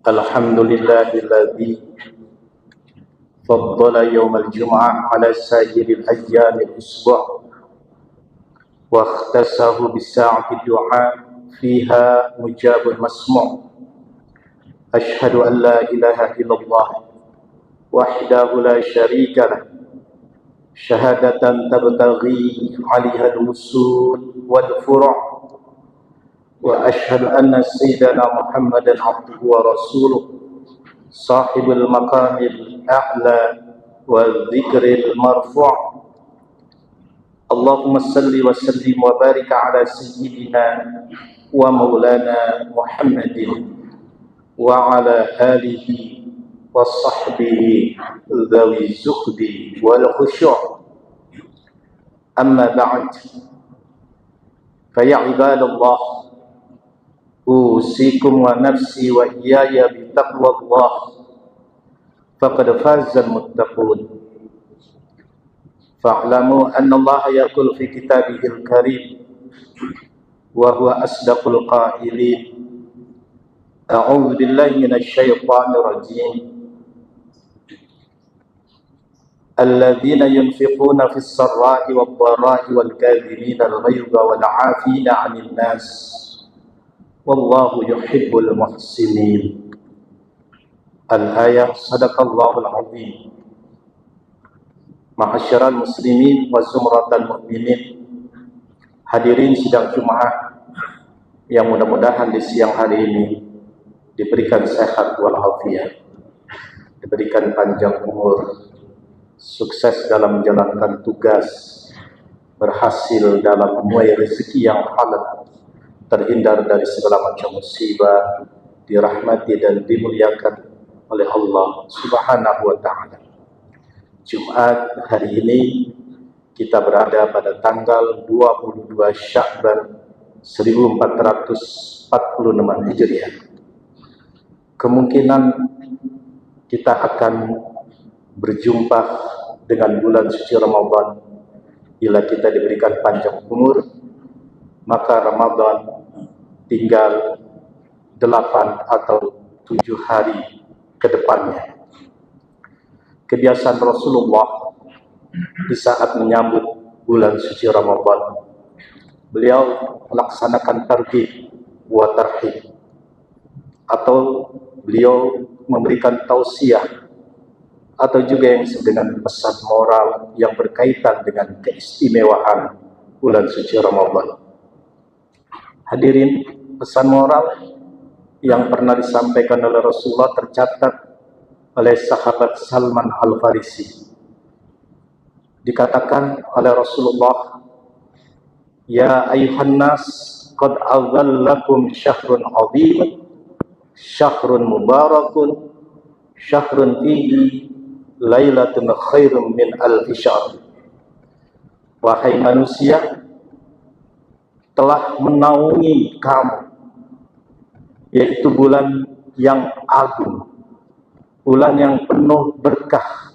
الحمد لله الذي فضل يوم الجمعة على سائر الأيام الأسبوع واختصه بساعة الدعاء فيها مجاب مسموع. أشهد أن لا إله إلا الله وحده لا شريك له شهادة تبتغي عليها الوصول والفروع، وأشهد أن سيدنا محمدا عبده ورسوله صاحب المقام الأعلى والذكر المرفوع. اللهم صل وسلم وبارك على سيدنا ومولانا محمد وعلى آله وصحبه ذوي الزهد والخشوع. أما بعد، فيا عباد الله، أوصيكم ونفسي وإياي بتقوى الله فقد فاز المتقون. فاعلموا أن الله يقول في كتابه الكريم وهو أصدق القائلين: أعوذ بالله من الشيطان الرجيم، الذين ينفقون في السراء والضراء والكاظمين الغيظ والعافين عن الناس والله يحب المحسنين. Al-ayah. Sadaqallahul azim. Ma'asyiral muslimin wa zumratal mu'minin, hadirin sidang Jumat yang mudah-mudahan di siang hari ini diberikan sehat walafiat, diberikan panjang umur, sukses dalam menjalankan tugas, berhasil dalam menuai rezeki yang halal, terhindar dari segala macam musibah, dirahmati dan dimuliakan oleh Allah Subhanahu wa ta'ala. Jumat hari ini kita berada pada tanggal 22 Sya'ban 1446 Hijriah. Kemungkinan kita akan berjumpa dengan bulan suci Ramadan bila kita diberikan panjang umur, maka Ramadan tinggal 8 atau 7 hari ke depannya. Kebiasaan Rasulullah di saat menyambut bulan suci Ramadan, beliau melaksanakan targhib wa tarhib, atau beliau memberikan tausiah atau juga yang disebut dengan pesan moral yang berkaitan dengan keistimewaan bulan suci Ramadan. Hadirin, pesan moral yang pernah disampaikan oleh Rasulullah tercatat oleh sahabat Salman Al-Farisi. Dikatakan oleh Rasulullah, "Ya ayuhan nas, qad adhallakum syahrun azim, syahrun mubarakun, syahrun fihi lailatun khairum min alfi syahr." Wahai manusia, telah menaungi kamu, yaitu bulan yang agung, bulan yang penuh berkah,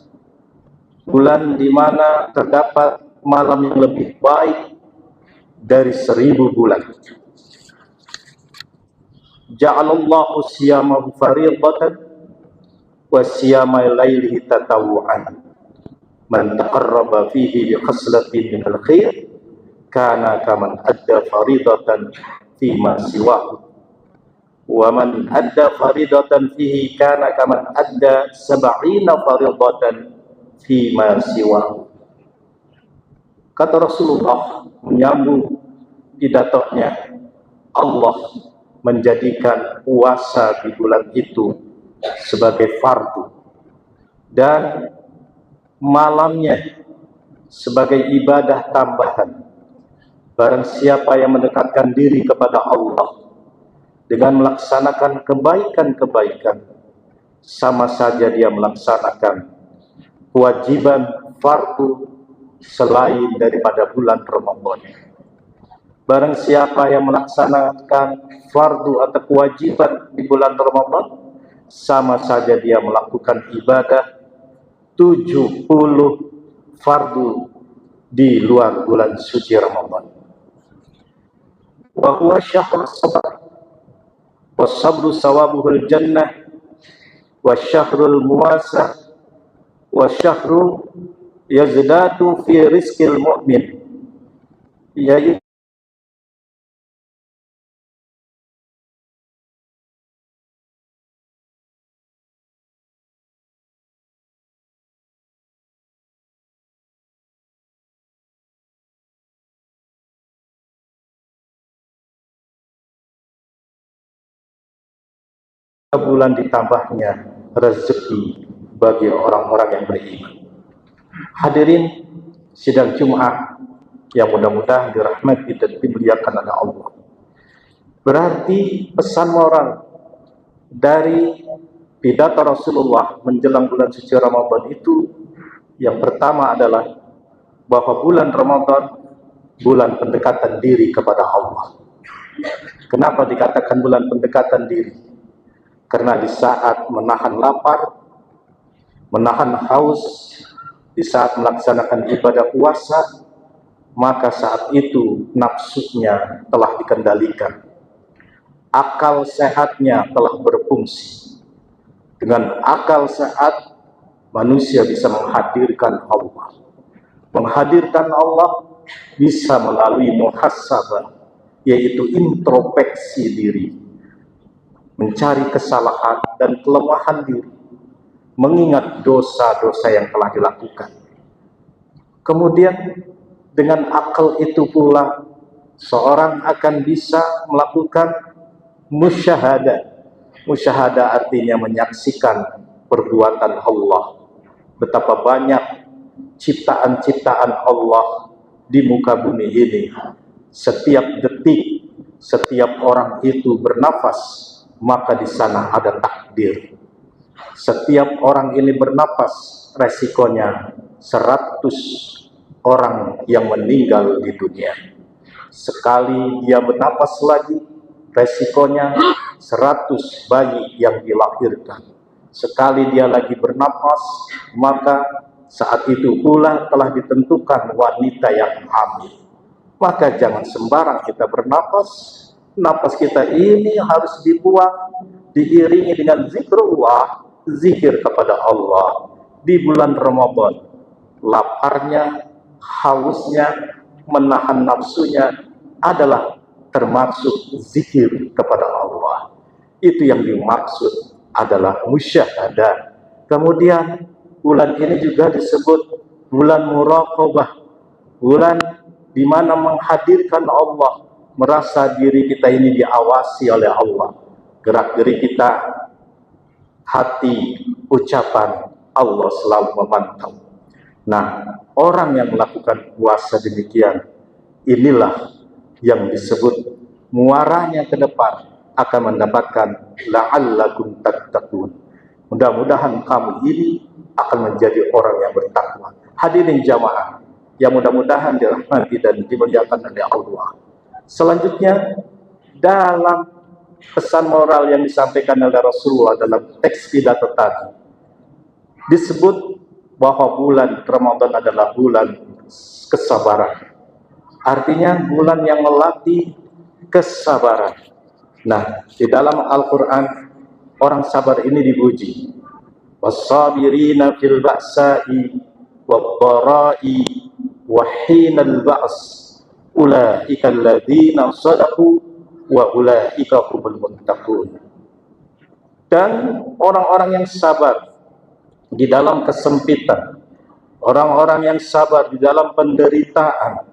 bulan di mana terdapat malam yang lebih baik dari 1000 bulan. Ja'alallahu siyamahu fariidatan wa siyama lailihi tatawwu'an. Man taqarraba fihi bi khaslatin min al-khair kana kaman adda fariidatan fi ma siwahu. Wa man adda faridatan fihi kana kaman adda 70 faridatan fi ma siwa. Kata Rasulullah menyambung pidatonya, Allah menjadikan puasa di bulan itu sebagai fardu dan malamnya sebagai ibadah tambahan. Barang siapa yang mendekatkan diri kepada Allah dengan melaksanakan kebaikan-kebaikan, sama saja dia melaksanakan kewajiban fardu selain daripada bulan Ramadan. Barang siapa yang melaksanakan fardu atau kewajiban di bulan Ramadan, sama saja dia melakukan ibadah 70 fardu di luar bulan suci Ramadan. Wa huwa syahrus sabr, was sabru sawabuhul jannah wa syahrul muwasah wa syahru yazdadu fi rizqil mu'min, yaitu bulan ditambahnya rezeki bagi orang-orang yang beriman. Hadirin sidang Jumat yang mudah-mudahan dirahmati dan dimuliakan oleh Allah. Berarti pesan moral dari pidato Rasulullah menjelang bulan suci Ramadan itu yang pertama adalah bahwa bulan Ramadan bulan pendekatan diri kepada Allah. Kenapa dikatakan bulan pendekatan diri? Karena di saat menahan lapar, menahan haus, di saat melaksanakan ibadah puasa, maka saat itu nafsunya telah dikendalikan. Akal sehatnya telah berfungsi. Dengan akal sehat, manusia bisa menghadirkan Allah. Menghadirkan Allah bisa melalui muhasabah, yaitu introspeksi diri. Mencari kesalahan dan kelemahan diri, mengingat dosa-dosa yang telah dilakukan. Kemudian dengan akal itu pula seorang akan bisa melakukan musyahadah. Musyahadah artinya menyaksikan perbuatan Allah. Betapa banyak ciptaan-ciptaan Allah di muka bumi ini. Setiap detik, setiap orang itu bernafas, maka di sana ada takdir. Setiap orang ini bernapas, resikonya 100 orang yang meninggal di dunia. Sekali dia bernapas lagi, resikonya 100 bayi yang dilahirkan. Sekali dia lagi bernapas, maka saat itu pula telah ditentukan wanita yang hamil. Maka jangan sembarang kita bernapas. Napas kita ini harus dibuang, diiringi dengan zikrullah, zikir kepada Allah. Di bulan Ramadan, laparnya, hausnya, menahan nafsunya adalah termasuk zikir kepada Allah. Itu yang dimaksud adalah musyahadah. Kemudian bulan ini juga disebut bulan muraqabah, bulan di mana menghadirkan Allah, merasa diri kita ini diawasi oleh Allah. Gerak-gerik kita, hati, ucapan, Allah selalu memantau. Nah, orang yang melakukan puasa demikian, inilah yang disebut muaranya ke depan akan mendapatkan la'allakum tattaqun. Mudah-mudahan kamu ini akan menjadi orang yang bertakwa. Hadirin jamaah yang mudah-mudahan dirahmati dan dimuliakan oleh Allah. Selanjutnya, dalam pesan moral yang disampaikan oleh Rasulullah dalam teks pidato tadi, disebut bahwa bulan Ramadan adalah bulan kesabaran. Artinya bulan yang melatih kesabaran. Nah, di dalam Al-Quran, orang sabar ini dipuji. Was-sabirina fil ba'sa'i wad-dhara'i wa hinal ba's. Ulaika alladzina shadaqu wa ulaika humul muttaqun. Dan orang-orang yang sabar di dalam kesempitan, orang-orang yang sabar di dalam penderitaan,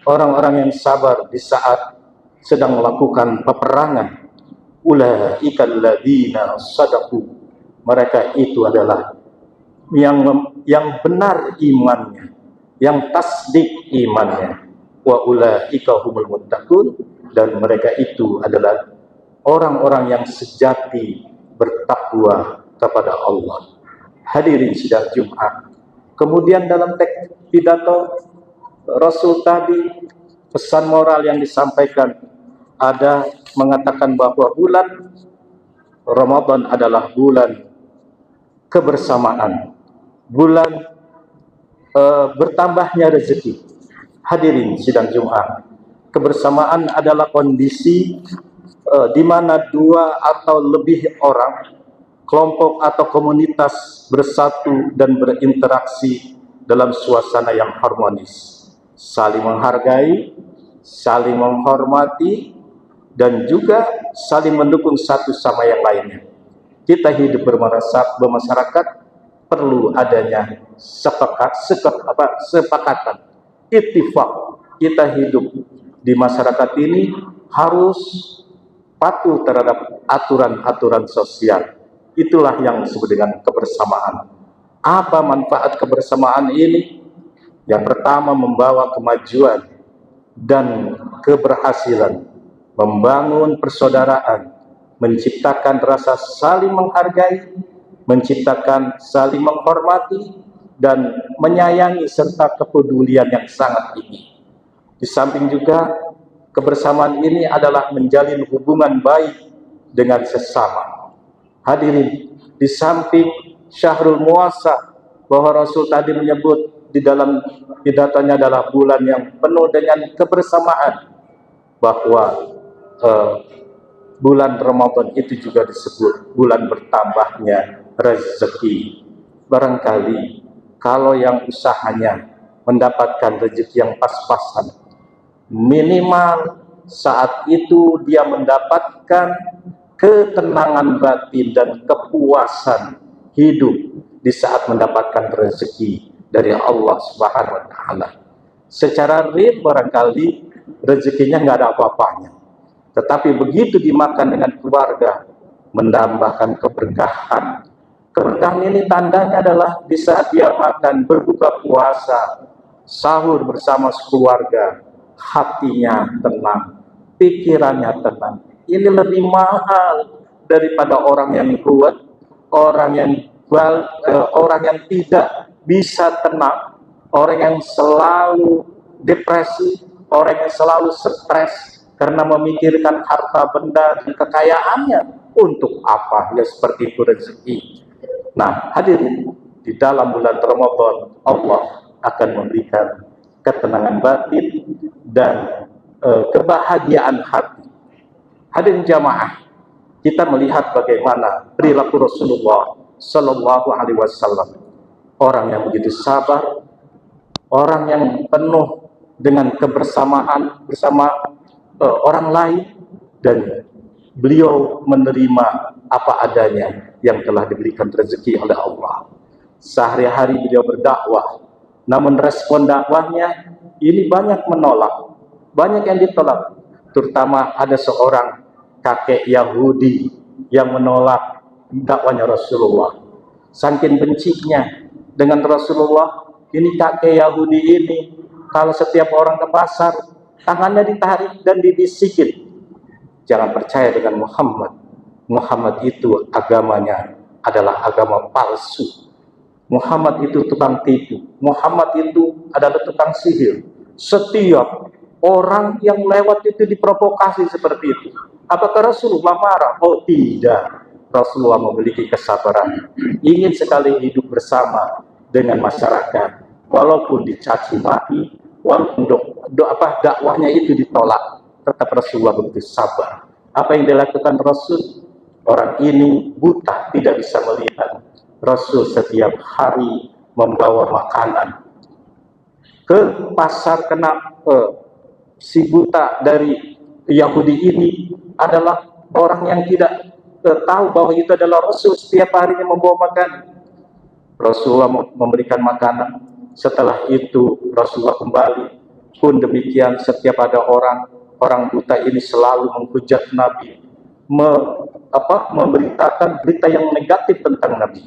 orang-orang yang sabar di saat sedang melakukan peperangan, ulaika alladzina shadaqu, mereka itu adalah yang benar imannya, yang tasdik imannya. Wa ulaika humul muttaqun, dan mereka itu adalah orang-orang yang sejati bertakwa kepada Allah. Hadirin sidang Jumat. Kemudian dalam teks pidato Rasul tadi, pesan moral yang disampaikan ada mengatakan bahwa bulan Ramadan adalah bulan kebersamaan, bulan bertambahnya rezeki. Hadirin sidang Jumat, kebersamaan adalah kondisi di mana dua atau lebih orang kelompok atau komunitas bersatu dan berinteraksi dalam suasana yang harmonis, saling menghargai, saling menghormati, dan juga saling mendukung satu sama yang lainnya. Kita hidup bermasyarakat perlu adanya sepakatan, ittifaq. Kita hidup di masyarakat ini harus patuh terhadap aturan-aturan sosial. Itulah yang disebut dengan kebersamaan. Apa manfaat kebersamaan ini? Yang pertama, membawa kemajuan dan keberhasilan, membangun persaudaraan, menciptakan rasa saling menghargai, menciptakan saling menghormati, dan menyayangi serta kepedulian yang sangat tinggi. Di samping juga kebersamaan ini adalah menjalin hubungan baik dengan sesama. Hadirin, di samping Syahrul Muwassa, bahwa Rasul tadi menyebut di dalam pidatonya adalah bulan yang penuh dengan kebersamaan, bahwa bulan Ramadan itu juga disebut bulan bertambahnya rezeki. Barangkali kalau yang usahanya mendapatkan rezeki yang pas-pasan, minimal saat itu dia mendapatkan ketenangan batin dan kepuasan hidup di saat mendapatkan rezeki dari Allah Subhanahu wa Ta'ala. Secara real barangkali rezekinya nggak ada apa-apanya, tetapi begitu dimakan dengan keluarga, menambahkan keberkahan. Keberkahan ini tandanya adalah di saat dia makan, berbuka puasa, sahur bersama keluarga, hatinya tenang, pikirannya tenang. Ini lebih mahal daripada orang yang kuat, orang yang tidak bisa tenang, orang yang selalu depresi, orang yang selalu stres karena memikirkan harta benda dan kekayaannya. Untuk apa? Ya seperti itu rezeki. Nah, hadirin, di dalam bulan Ramadan Allah akan memberikan ketenangan batin dan kebahagiaan hati. Hadirin jamaah, kita melihat bagaimana perilaku Rasulullah Sallallahu Alaihi Wasallam, orang yang begitu sabar, orang yang penuh dengan kebersamaan bersama orang lain, dan beliau menerima apa adanya yang telah diberikan rezeki oleh Allah. Sehari-hari beliau berdakwah, namun respon dakwahnya ini banyak menolak, banyak yang ditolak. Terutama ada seorang kakek Yahudi yang menolak dakwahnya Rasulullah. Saking bencinya dengan Rasulullah, ini kakek Yahudi ini kalau setiap orang ke pasar, tangannya ditarik dan dibisikin, jangan percaya dengan Muhammad. Muhammad itu agamanya adalah agama palsu. Muhammad itu tukang tipu. Muhammad itu adalah tukang sihir. Setiap orang yang lewat itu diprovokasi seperti itu. Apakah Rasulullah marah? Oh tidak. Rasulullah memiliki kesabaran. Ingin sekali hidup bersama dengan masyarakat. Walaupun dicaci maki, walaupun dakwahnya itu ditolak, tetap Rasulullah begitu sabar. Apa yang dilakukan Rasul? Orang ini buta, tidak bisa melihat. Rasul setiap hari membawa makanan ke pasar. Si buta dari Yahudi ini adalah orang yang tidak tahu bahwa itu adalah Rasul. Setiap harinya membawa makanan. Rasulullah memberikan makanan. Setelah itu Rasulullah kembali. Pun demikian, setiap ada orang buta ini selalu menghujat Nabi, memberitakan berita yang negatif tentang Nabi.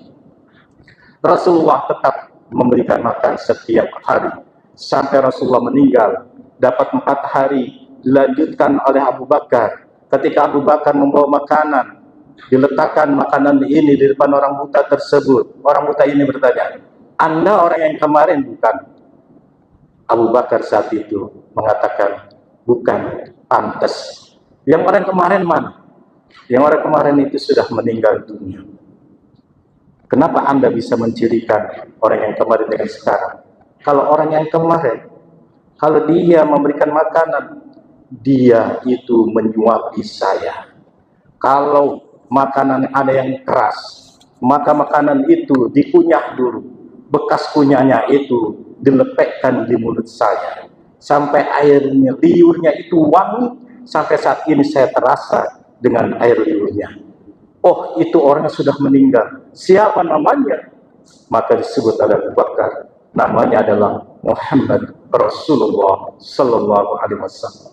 Rasulullah tetap memberikan makan setiap hari sampai Rasulullah meninggal. Dapat 4 hari dilanjutkan oleh Abu Bakar. Ketika Abu Bakar membawa makanan, diletakkan makanan ini di depan orang buta tersebut. Orang buta ini bertanya, Anda orang yang kemarin bukan? Abu Bakar saat itu mengatakan, bukan, pantas. Yang orang kemarin mana? Yang orang kemarin itu sudah meninggal dunia. Kenapa Anda bisa mencirikan orang yang kemarin dengan sekarang? Kalau orang yang kemarin, kalau dia memberikan makanan, dia itu menyuapi saya. Kalau makanan ada yang keras, maka makanan itu dikunyah dulu. Bekas kunyahnya itu dilepekkan di mulut saya sampai airnya, liurnya itu wangi. Sampai saat ini saya terasa dengan air liurnya. Oh, itu orang yang sudah meninggal. Siapa namanya? Maka disebut oleh Abu Bakar, namanya adalah Muhammad Rasulullah Sallallahu Alaihi Wasallam.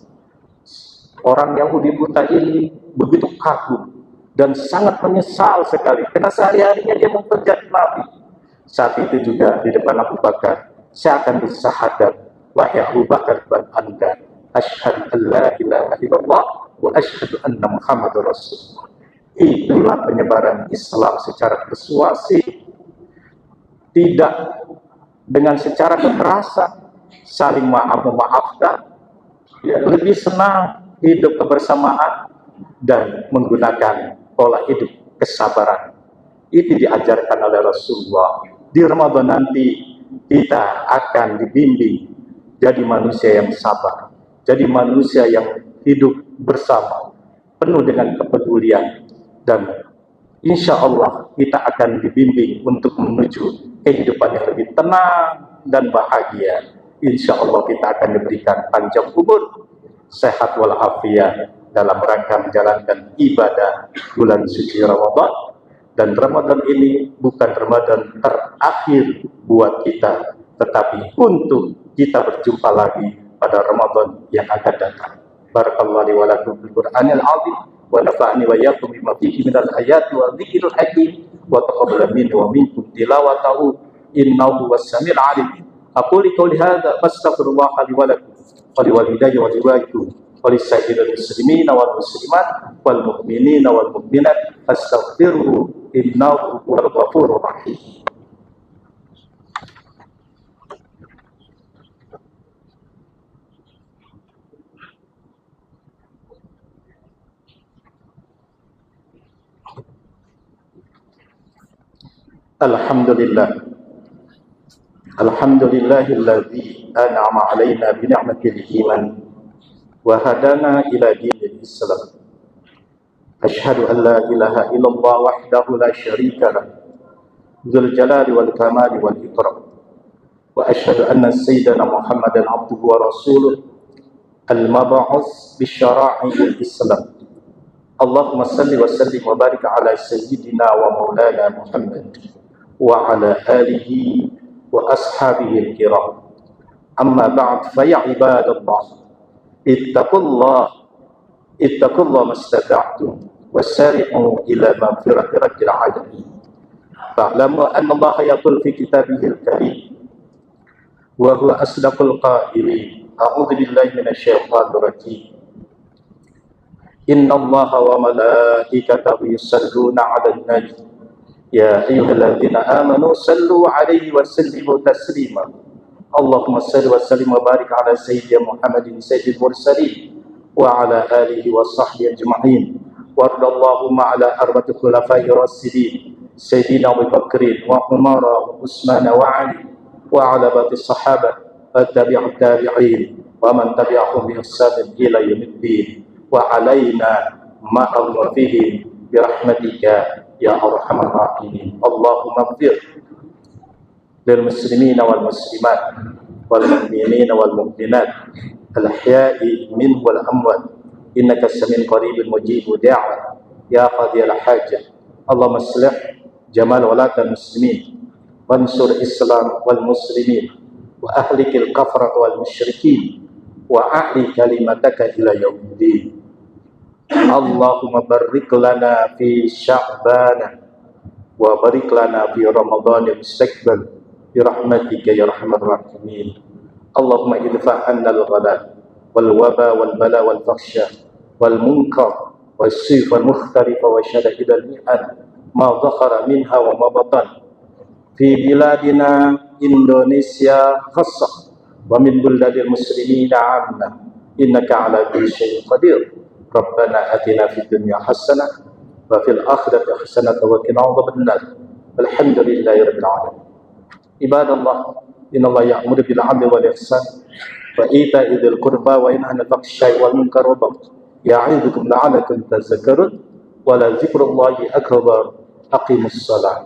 Orang Yahudi buta ini begitu kagum dan sangat menyesal sekali karena sehari-harinya dia mengerjakan Nabi. Saat itu juga di depan Abu Bakar, saya akan bersyahadat, wahai Abu Bakar dan Anda, asyhadu an la ilaha illallah wa asyhadu anna Muhammadar Rasulullah. Itulah penyebaran Islam secara persuasif, tidak dengan secara kekerasan, saling memaafkan, ya, lebih senang hidup kebersamaan dan menggunakan pola hidup kesabaran. Itu diajarkan oleh Rasulullah. Di Ramadan nanti kita akan dibimbing jadi manusia yang sabar, jadi manusia yang hidup bersama, penuh dengan kepedulian, dan insya Allah kita akan dibimbing untuk menuju kehidupan yang lebih tenang dan bahagia. Insya Allah kita akan diberikan panjang umur, sehat walafiat dalam rangka menjalankan ibadah bulan suci Ramadan. Dan Ramadan ini bukan Ramadan terakhir buat kita, tetapi untuk kita berjumpa lagi pada Ramadan yang akan datang. Barakallahu li wa lakum fil Qur'anil azim wa nafa'ani wa iyyakum bima fihi minal ayati wa dzikril hakim wa taqabbal minni wa minkum tilawatahu innahu was-sami'ul 'alim. Aqulu qawli hadza fastaghfirullah li wa lakum wa liwalidayya wa liwalikum wa lisa'iril muslimina wal muslimat wal mu'minina wal mu'minat fastaghfiruhu innahu huwal ghafurur rahim. Alhamdulillah, alhamdulillahilladzi an'ama 'alaina bi ni'matil iman wa hadana ila dinil Islam. Asyhadu an la ilaha illallah wahdahu la syarika lah, dzul jalali wal kamali wal ikram. Wa asyhadu anna sayyidana Muhammadan abduhu wa rasuluh al-mab'uts bi syara'il Islam. Allahumma salli wa sallim wa barik ala sayyidina wa maulana Muhammad wa ala alihi wa ashabihi al-kiram. Amma ba'd, fa ya ibadallah, ittaqullah mastata'tum wasari'u ila maghfirati rabbil alamin. Fa'lamu anna Allah yaqul fi kitabihil karim wa huwa asdaqul qailin. A'udzu billahi minasy syaithanir rajim. Inna Allaha wa malaikatahu yusalluna 'alan nabi ya ayyuhalladzina amanu sallu 'alaihi wa sallimu taslima. Allahumma salli wa sallim wa barik ala sayyidina Muhammadin sayyidil mursalin wa ala alihi wa sahbihi ajma'in. Warda Allahumma ala arba'ati khulafai rasyidin sayyidina Abu Bakrin wa Umar wa Utsman wa Ali wa ala baqi sahabah wa tabi'ut tabi'in wa man tabi'ahum bi ihsan ila yaumiddin wa alaina ma'ahum wa fihim bi rahmatika ya arhamar rahimin. Allahumma ighfir lil muslimina wal muslimat wal mu'minina wal mu'minat al ahya'i minhum wal amwat innaka samiun qaribun mujibud da'wat ya qadiyal hajah. Allahumma aslih jamal walatal muslimin wansur islam wal muslimin wa ahlikil kafarat wal musyrikin wa a'li kalimataka ila yaumiddin. Allahumma barik lana fi sya'ban wa barik lana fi ramadan mustaqbal bi rahmatika ya arhamar rahimin. Allahumma idfa' anna al-ghala wal waba wal bala wal fakhsha wal munkar was sif wal mukhtarifa wa syada'id al mi'an ma dhahara minha wa ma batan fi biladina Indonesia khassah wa min buladil muslimin 'amma innaka 'ala kulli syai'in qadir. Rabbana atina fid dunya hasanah wa fil akhirati hasanah wa qina adzabannar. Alhamdulillahirabbil alamin. Ibadallah, innallaha ya'muru bil 'adli wal ihsan wa ita'i dzil qurba wa yanha 'anil fahsya'i wal munkari wal baghi ya'idzukum la'allakum tadhakkarun wa la dzikrullahi akbar Aqimus shalah.